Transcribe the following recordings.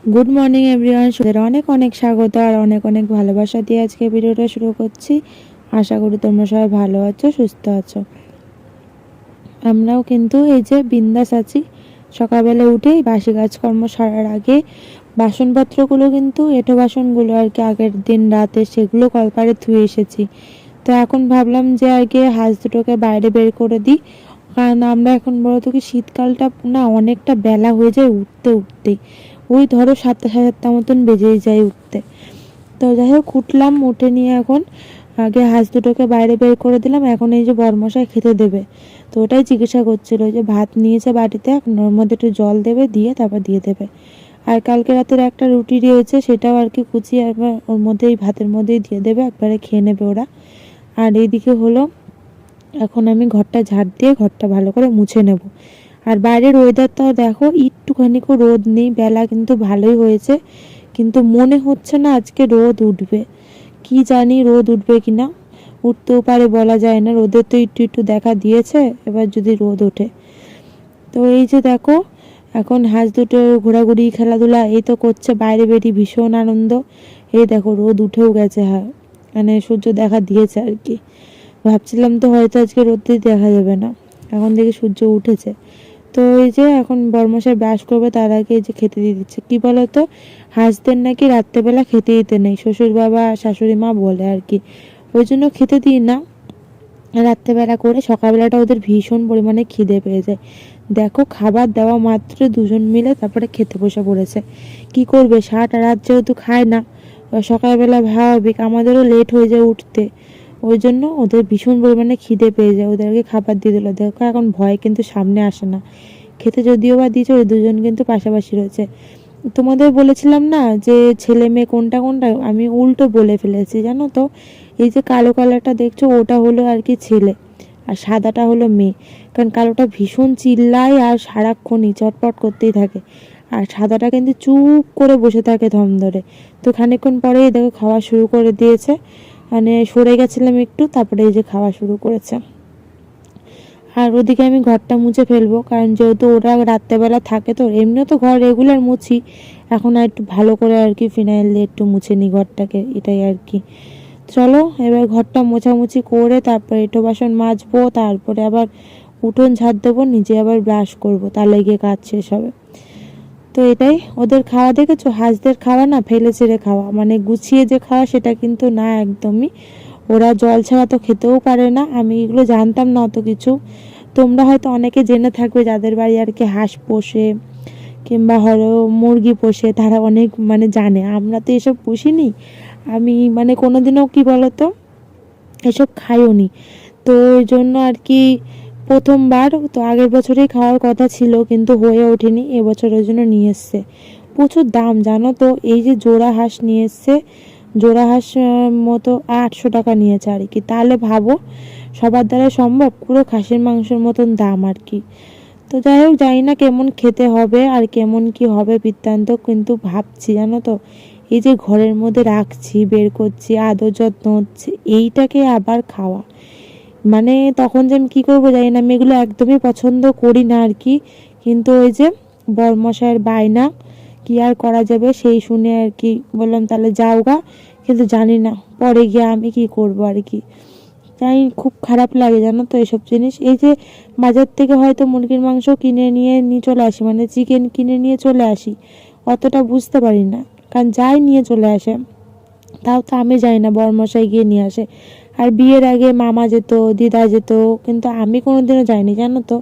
Good morning everyone, সুদের অনেক অনেক স্বাগত আর অনেক অনেক ভালোবাসা দিয়ে আজকে ভিডিওটা শুরু করছি। আশা করি তোমরা সবাই ভালো আছো, সুস্থ আছো। আমরাও কিন্তু এই যে বিন্দাস আছি। সকালবেলা উঠেই বাসি কাজকর্ম সারার আগে বাসনপত্রগুলো কিন্তু এঁটো বাসনগুলো আর কি আগের দিন রাতে সেগুলো কলপারে ধুয়ে এসেছি। তো এখন ভাবলাম যে আগে হাঁস দুটোকে বাইরে বের করে দিই, কারণ আমরা এখন বলতো কি শীতকালটা না অনেকটা বেলা হয়ে যায় উঠতে উঠতেই, ওই ধরো 7টা সাড়ে 7টা মতন বেজেই যায় উঠতে। তো যাই হোক উঠলাম, উঠে নিয়ে এখন আগে হাঁস দুটোকে বাইরে বের করে দিলাম। এখন এই যে বরমশাই খেতে দেবে, তো ওটাই জিজ্ঞাসা করছিল যে ভাত নিয়েছে বাটিতে, ওর মধ্যে একটু জল দেবে, দিয়ে তারপর দিয়ে দেবে। আর কালকে রাতের একটা রুটি রয়েছে, সেটাও আর কি কুচিয়ে একবার ওর মধ্যেই ভাতের মধ্যেই দিয়ে দেবে, একবারে খেয়ে নেবে ওরা। আর এইদিকে হলো এখন আমি ঘরটা ঝাড় দিয়ে ঘরটা ভালো করে মুছে নেব। আর বাইরের ওয়েদারটাও দেখো, একটুখানিকও রোদ নেই, বেলা কিন্তু ভালোই হয়েছে, কিন্তু মনে হচ্ছে না আজকে রোদ উঠবে। কি জানি রোদ উঠবে কিনা, উঠতেও পারে, বলা যায় না। রোদের তো একটু একটু দেখা দিয়েছে, এবার যদি রোদ ওঠে। তো এই যে দেখো এখন হাঁস দুটো ঘোরাঘুরি খেলাধুলা এই তো করছে, বাইরে বেরিয়ে ভীষণ আনন্দ। এই দেখো রোদ উঠেও গেছে, হ্যাঁ মানে সূর্য দেখা দিয়েছে আর কি। ভাবছিলাম তো হয়তো আজকে রোদই দেখা যাবে না, এখন দেখি সূর্য উঠেছে। তো এই যে এখন বরমশাই ব্রাশ করবে, তার আগে এই যে খেতে দিয়ে দিচ্ছে। কি বলতো, হাঁসদের নাকি রাত্রেবেলা খেতে দিতে নেই, শ্বশুর বাবা শাশুড়ি মা বলে আর কি, ওই জন্য খেতে দিই না রাত্রেবেলা করে। সকালবেলাটা ওদের ভীষণ পরিমাণে খিদে পেয়ে যায়। দেখো খাবার দেওয়া মাত্র দুজন মিলে তারপরে খেতে বসে পড়েছে। কি করবে, সারাটা রাত যেহেতু খায় না, সকালবেলা স্বাভাবিক আমাদেরও লেট হয়ে যায় উঠতে, ওই জন্য ওদের ভীষণ পরিমাণে খিদে পেয়ে যায়। ওদেরকে খাবার দিয়ে দিল। দেখো এখন ভয় কিন্তু সামনে আসে না, খেতে যদিও বা দিয়েছে, ওই দুজন কিন্তু পাশাপাশি রয়েছে। তোমাদের বলেছিলাম না যে ছেলে মেয়ে কোনটা কোনটা, আমি উল্টো বলে ফেলেছি জানো তো। এই যে কালো কালারটা দেখছো ওটা হলো আর কি ছেলে, আর সাদাটা হলো মেয়ে। কারণ কালোটা ভীষণ চিল্লায় আর সারাক্ষণই চটপট করতেই থাকে, আর সাদাটা কিন্তু চুপ করে বসে থাকে ধম ধরে। তো খানিকক্ষণ পরেই দেখো খাওয়া শুরু করে দিয়েছে, মানে সরে গেছিলাম একটু, তারপরে এই যে খাওয়া শুরু করেছে। আর ওদিকে আমি ঘরটা মুছে ফেলবো, কারণ যেহেতু ওরা রাত্রেবেলা থাকে, তো এমনিও তো ঘর রেগুলার মুছি, এখন আর একটু ভালো করে আর কি ফিনাইল দিয়ে একটু মুছে নিই ঘরটাকে, এটাই আর কি। চলো এবার ঘরটা মোছামুছি করে তারপরে এঁটো বাসন মাজবো, তারপরে আবার উঠোন ঝাড় দেবো, নিজে আবার ব্রাশ করবো, তাহলে গিয়ে কাজ শেষ হবে। তো এটাই ওদের খাওয়া, দেখেছো হাঁসদের খাওয়া না ফেলে ছেড়ে খাওয়া, মানে গুছিয়ে যে খাওয়া সেটা কিন্তু না একদমই। ওরা জল ছাড়া তো খেতেও পারে না, আমি এগুলো জানতাম না অত কিছু। তোমরা হয়তো অনেকে জেনে থাকবে যাদের বাড়ি আর কি হাঁস পোষে কিংবা হলো মুরগি পোষে, তারা অনেক মানে জানে। আমরা তো এসব পুষিনি, আমি মানে কোনোদিনও কি বলতো এসব খাইও নি। তো ওই জন্য আর কি প্রথমবার তো, আগের বছরেই খাওয়ার কথা ছিল কিন্তু হয়ে ওঠেনি, এবছর ওই জন্য নিয়ে এসছে। প্রচুর দাম জানো তো, এই যে জোড়া হাঁস নিয়ে এসছে, জোড়া হাঁস মতো 800 টাকা নিয়েছে আর কি। তাহলে ভাবো সবার দ্বারা সম্ভব, পুরো খাসির মাংসের মতন দাম আর কি। তো যাই হোক জানি না কেমন খেতে হবে আর কেমন কি হবে বৃত্তান্ত, কিন্তু ভাবছি জানো তো, এই যে ঘরের মধ্যে রাখছি, বের করছি, আদর যত্ন হচ্ছে, এইটাকে আবার খাওয়া, মানে তখন যে আমি কী করবো জানি না। আমি এগুলো একদমই পছন্দ করি না আর কি, কিন্তু ওই যে বরমশাইয়ের বায়না, কি আর করা যাবে, সেই শুনে আর কি বললাম তাহলে যাও গা। কিন্তু জানি না পরে গিয়ে আমি কি করব আর কি। তাই খুব খারাপ লাগে জানো তো এসব জিনিস। এই যে বাজার থেকে হয়তো মুরগির মাংস কিনে নিয়ে চলে আসি, মানে চিকেন কিনে নিয়ে চলে আসি, অতটা বুঝতে পারি না, কারণ যাই নিয়ে চলে আসে। তাও তো আমি যাই না, বরমশাই গিয়ে নিয়ে আসে। আর বিয়ের আগে মামা যেত, দিদা যেত, কিন্তু আমি কোনোদিনও যাইনি জানো তো।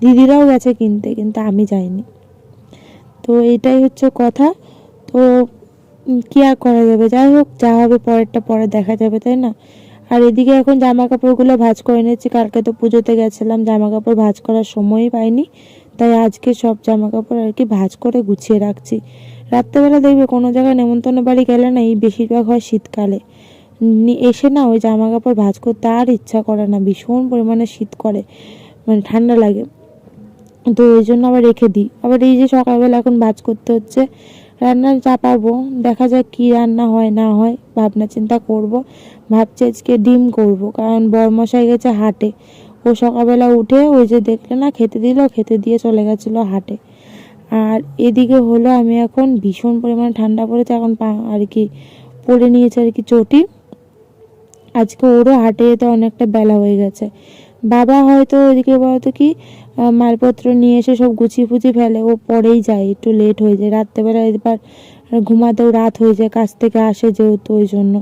দিদিরাও গেছে কিনতে, কিন্তু আমি যাইনি। তো এটাই হচ্ছে কথা। তো কি আর করা যাবে, যাই হোক যা হবে পরেরটা পরে দেখা যাবে, তাই না। আর এদিকে এখন জামা কাপড়গুলো ভাঁজ করে নিচ্ছি, কালকে তো পুজোতে গেছিলাম, জামা কাপড় ভাঁজ করার সময়ই পাইনি, তাই আজকে সব জামা কাপড় আর কি ভাঁজ করে গুছিয়ে রাখছি। রাত্রেবেলা দেখবে কোনো জায়গায় নেমন্তন্ন বাড়ি গেলে না, এই বেশিরভাগ হয় শীতকালে, এসে না ওই জামা কাপড় ভাঁজ করতে আর ইচ্ছা করে না, ভীষণ পরিমাণে শীত করে, মানে ঠান্ডা লাগে। তো ওই জন্য আবার রেখে দিই। আবার এই যে সকালবেলা এখন ভাঁজ করতে হচ্ছে, রান্না চাপাবো, দেখা যাক কি রান্না হয় না হয়, ভাবনা চিন্তা করব। ভাবছি আজকে ডিম করব, কারণ বরমশাই গেছে হাটে। ও সকালবেলা উঠে ওই যে দেখলে না খেতে দিল, খেতে দিয়ে চলে গেছিলো হাটে। আর এদিকে হলো আমি এখন ভীষণ পরিমাণে ঠান্ডা পড়েছে, এখন আর কি পরে নিয়েছে আর কি চটি। আজকে ওরও হাটে যেতে অনেকটা বেলা হয়ে গেছে। বাবা হয়তো ওইদিকে বলতো কি মালপত্র নিয়ে এসে সব গুছিয়ে ফুছিয়ে ফেলে, ও পরেই যায়, একটু লেট হয়ে যায় রাত্রেবেলা, এবার ঘুমাতেও রাত হয়ে যায়, কাজ থেকে আসে যেহেতু, ওই জন্য।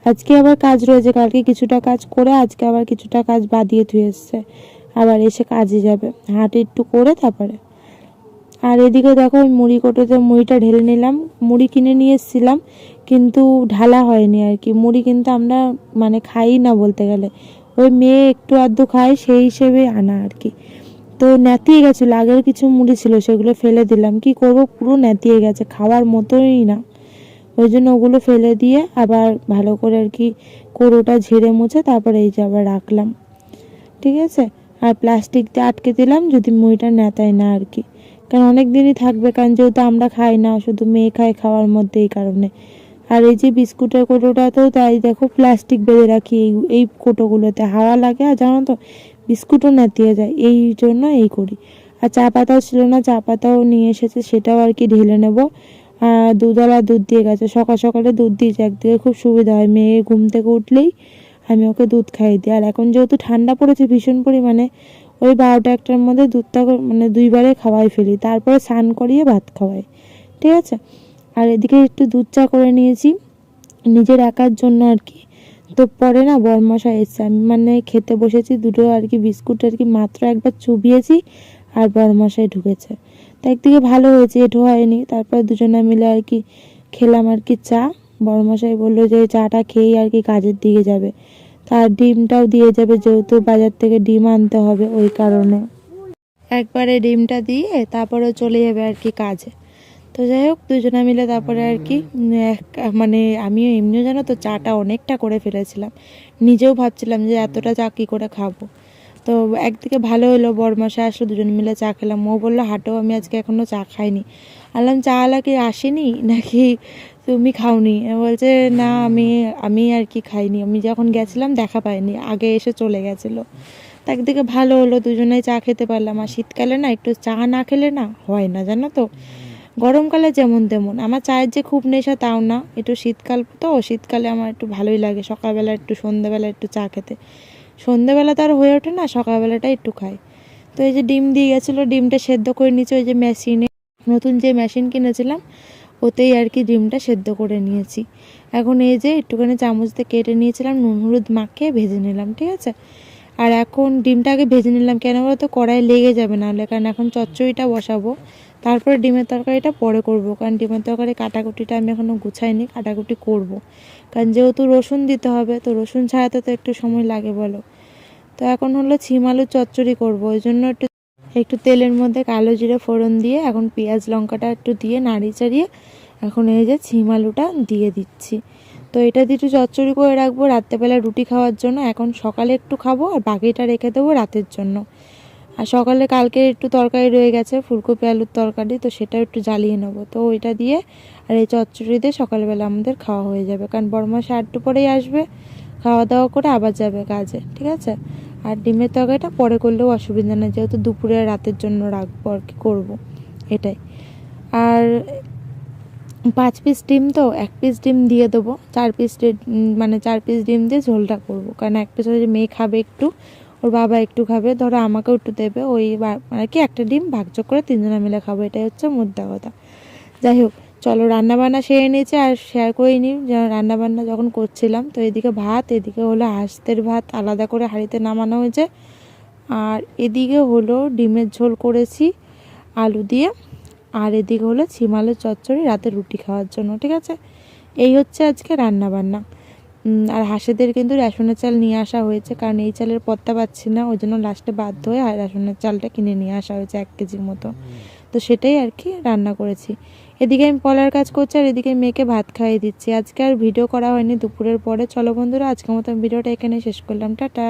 আজকে আবার কাজ রয়েছে, কালকে কিছুটা কাজ করে আজকে আবার কিছুটা কাজ বাদিয়ে ধুয়ে এসছে, আবার এসে কাজে যাবে, হাটে একটু করে তারপরে। আর এদিকে দেখো ওই মুড়ি কোটোতে মুড়িটা ঢেলে নিলাম। মুড়ি কিনে নিয়ে এসেছিলাম কিন্তু ঢালা হয়নি আর কি। মুড়ি কিন্তু আমরা মানে খাই না বলতে গেলে, ওই মেয়ে একটু আধটু খায় সেই হিসেবে আনা আর কি। তো নেতিয়ে গেছিলো, আগের কিছু মুড়ি ছিল সেগুলো ফেলে দিলাম, কি করব পুরো নেতিয়ে গেছে, খাওয়ার মতোই না। ওই জন্য ওগুলো ফেলে দিয়ে আবার ভালো করে আর কি কোড়োটা ঝেড়ে মুছে তারপরে এই যে আবার রাখলাম, ঠিক আছে। আর প্লাস্টিক দিয়ে আটকে দিলাম যদি মুড়িটা নেতায় না আর কি, কারণ অনেক দিনই থাকবে, কারণ যেহেতু আমরা খাই না, শুধু মেয়ে খায় খাওয়ার মধ্যে, এই কারণে। আর এই যে বিস্কুটের কোটোটাতেও তাই দেখো প্লাস্টিক বেঁধে রাখি এই কোটোগুলোতে, হাওয়া লাগে আর জানো তো বিস্কুটও নেতিয়ে যায়, এই জন্য এই করি। আর চা পাতাও ছিল না, চা পাতাও নিয়ে এসেছে, সেটাও আর কি ঢেলে নেব। আর দুধওয়ালা দুধ দিয়ে গেছে, সকাল সকালে দুধ দিয়েছে, একদিকে খুব সুবিধা হয়, মেয়ে ঘুম থেকে উঠলেই আমি ওকে দুধ খাইয়ে দিই। আর এখন যেহেতু ঠান্ডা পড়েছে ভীষণ পরিমাণে, ওই 12টা-1টার মধ্যে দুধটা মানে 2বারে খাওয়াই ফেলি, তারপরে স্নান করিয়ে ভাত খাওয়াই, ঠিক আছে। আর এদিকে একটু দুধ চা করে নিয়েছি নিজের একার জন্য আর কি। তো পরে না বরমশাই এসছে, আমি মানে খেতে বসেছি, দুটো আর কি বিস্কুট আর কি মাত্র একবার চুবিয়েছি আর বরমশাই ঢুকেছে। তো একদিকে ভালো হয়েছে, এঁটো হয়নি। তারপর দুজনে মিলে আর কি খেলাম আর কি চা। বরমশাই বললো যে চাটা খেয়েই আর কি কাজের দিকে যাবে, তার ডিমটাও দিয়ে যাবে, যেহেতু বাজার থেকে ডিম আনতে হবে, ওই কারণে একবারে ডিমটা দিয়ে তারপরে চলে যাবে আর কি কাজে। তো যাই হোক দুজনে মিলে তারপরে আর কি মানে আমিও এমনিও জানো তো চাটা অনেকটা করে ফেলেছিলাম, নিজেও ভাবছিলাম যে এতটা চা কী করে খাবো। তো একদিকে ভালো হলো, বরমশাই আসলো, দুজনে মিলে চা খেলাম। ও বললো হাঁটো, আমি আজকে এখনও চা খাইনি। আনলাম চা আলা কি আসেনি নাকি তুমি খাওনি? বলছে না আমি আর কি খাইনি, আমি যখন গেছিলাম দেখা পাইনি, আগে এসে চলে গেছিলো। তো একদিকে ভালো হলো, দুজনেই চা খেতে পারলাম। আর শীতকালে না একটু চা না খেলে না হয় না, জানো তো। গরমকালে যেমন তেমন, আমার চায়ের যে খুব নেশা তাও না, একটু শীতকাল তো, শীতকালে আমার একটু ভালোই লাগে সকালবেলা একটু সন্ধ্যেবেলা একটু চা খেতে। সন্ধ্যেবেলা তো আর হয়ে ওঠে না, সকালবেলাটা একটু খাই। তো এই যে ডিম দিয়ে গেছিলো, ডিমটা সেদ্ধ করে নিয়েছি, ওই যে মেশিনে নতুন যে মেশিন কিনেছিলাম ওতেই আর কি ডিমটা সেদ্ধ করে নিয়েছি। এখন এই যে একটুখানি চামচ দিয়ে কেটে নিয়েছিলাম, নুন হলুদ মাখিয়ে ভেজে নিলাম, ঠিক আছে। আর এখন ডিমটা আগে ভেজে নিলাম, কেন বলো তো কড়াই লেগে যাবে নাহলে, কারণ এখন চচ্চড়িটা বসাবো, তারপরে ডিমের তরকারিটা পরে করব, কারণ ডিমের তরকারি কাটাকুটিটা আমি এখনও গুছাইনি, কাটাকুটি করব, কারণ যেহেতু রসুন দিতে হবে, তো রসুন ছাড়াতে তো একটু সময় লাগে বলো। তো এখন হলো ছিম আলুর চচ্চড়ি করবো, ওই জন্য একটু তেলের মধ্যে কালো জিরে ফোড়ন দিয়ে এখন পেঁয়াজ লঙ্কাটা একটু দিয়ে নাড়িয়ে চাড়িয়ে এখন এই যে ছিম আলুটা দিয়ে দিচ্ছি। তো এটা দিয়ে একটু চচ্চড়ি করে রাখবো রাত্রেবেলা রুটি খাওয়ার জন্য, এখন সকালে একটু খাবো আর বাকিটা রেখে দেবো রাতের জন্য। আর সকালে কালকে একটু তরকারি রয়ে গেছে ফুলকপি আলুর তরকারি, তো সেটাও একটু জ্বালিয়ে নেবো, তো ওইটা দিয়ে আর এই চচ্চড়ি দিয়ে সকালবেলা আমাদের খাওয়া হয়ে যাবে, কারণ বড়মাসে 8টা পরেই আসবে, খাওয়া দাওয়া করে আবার যাবে কাজে, ঠিক আছে। আর ডিমের তরকারিটা পরে করলেও অসুবিধা নেই, যেহেতু দুপুরে রাতের জন্য রাখবো আর কি করবো, এটাই। আর 5 পিস ডিম, তো 1 পিস ডিম দিয়ে দেবো, 4 পিস মানে 4 পিস ডিম দিয়ে ঝোলটা করবো, কারণ 1 পিস হচ্ছে মেয়ে খাবে একটু, ওর বাবা একটু খাবে, ধরো আমাকেও একটু দেবে, ওই মানে কি একটা ডিম ভাগযোগ করে 3জনে মিলে খাবো, এটাই হচ্ছে মুদ্রা কথা। যাই হোক চলো রান্নাবান্না সেরে নিয়েছি, আর শেয়ার করে নিই রান্নাবান্না যখন করছিলাম। তো এদিকে ভাত, এদিকে হলো হাঁসের ভাত আলাদা করে হাঁড়িতে নামানো হয়েছে, আর এদিকে হলো ডিমের ঝোল করেছি আলু দিয়ে, আর এদিকে হলো ছিম আলুর চচ্চড়ি রাতে রুটি খাওয়ার জন্য, ঠিক আছে। এই হচ্ছে আজকে রান্নাবান্না। আর হাঁসেদের কিন্তু রেশনের চাল নিয়ে আসা হয়েছে, কারণ এই চালের পত্তা পাচ্ছি না, ওই জন্য লাস্টে বাধ্য হয়ে রেশনের চালটা কিনে নিয়ে আসা হয়েছে 1 কেজির মতো, তো সেটাই আর কি রান্না করেছি। এদিকে আমি পলার কাজ করছি আর এদিকে মেয়েকে ভাত খাইয়ে দিচ্ছি। আজকে আর ভিডিও করা হয়নি দুপুরের পরে। চলো বন্ধুরা আজকের মতো ভিডিওটা এখানে শেষ করলাম, টাটা।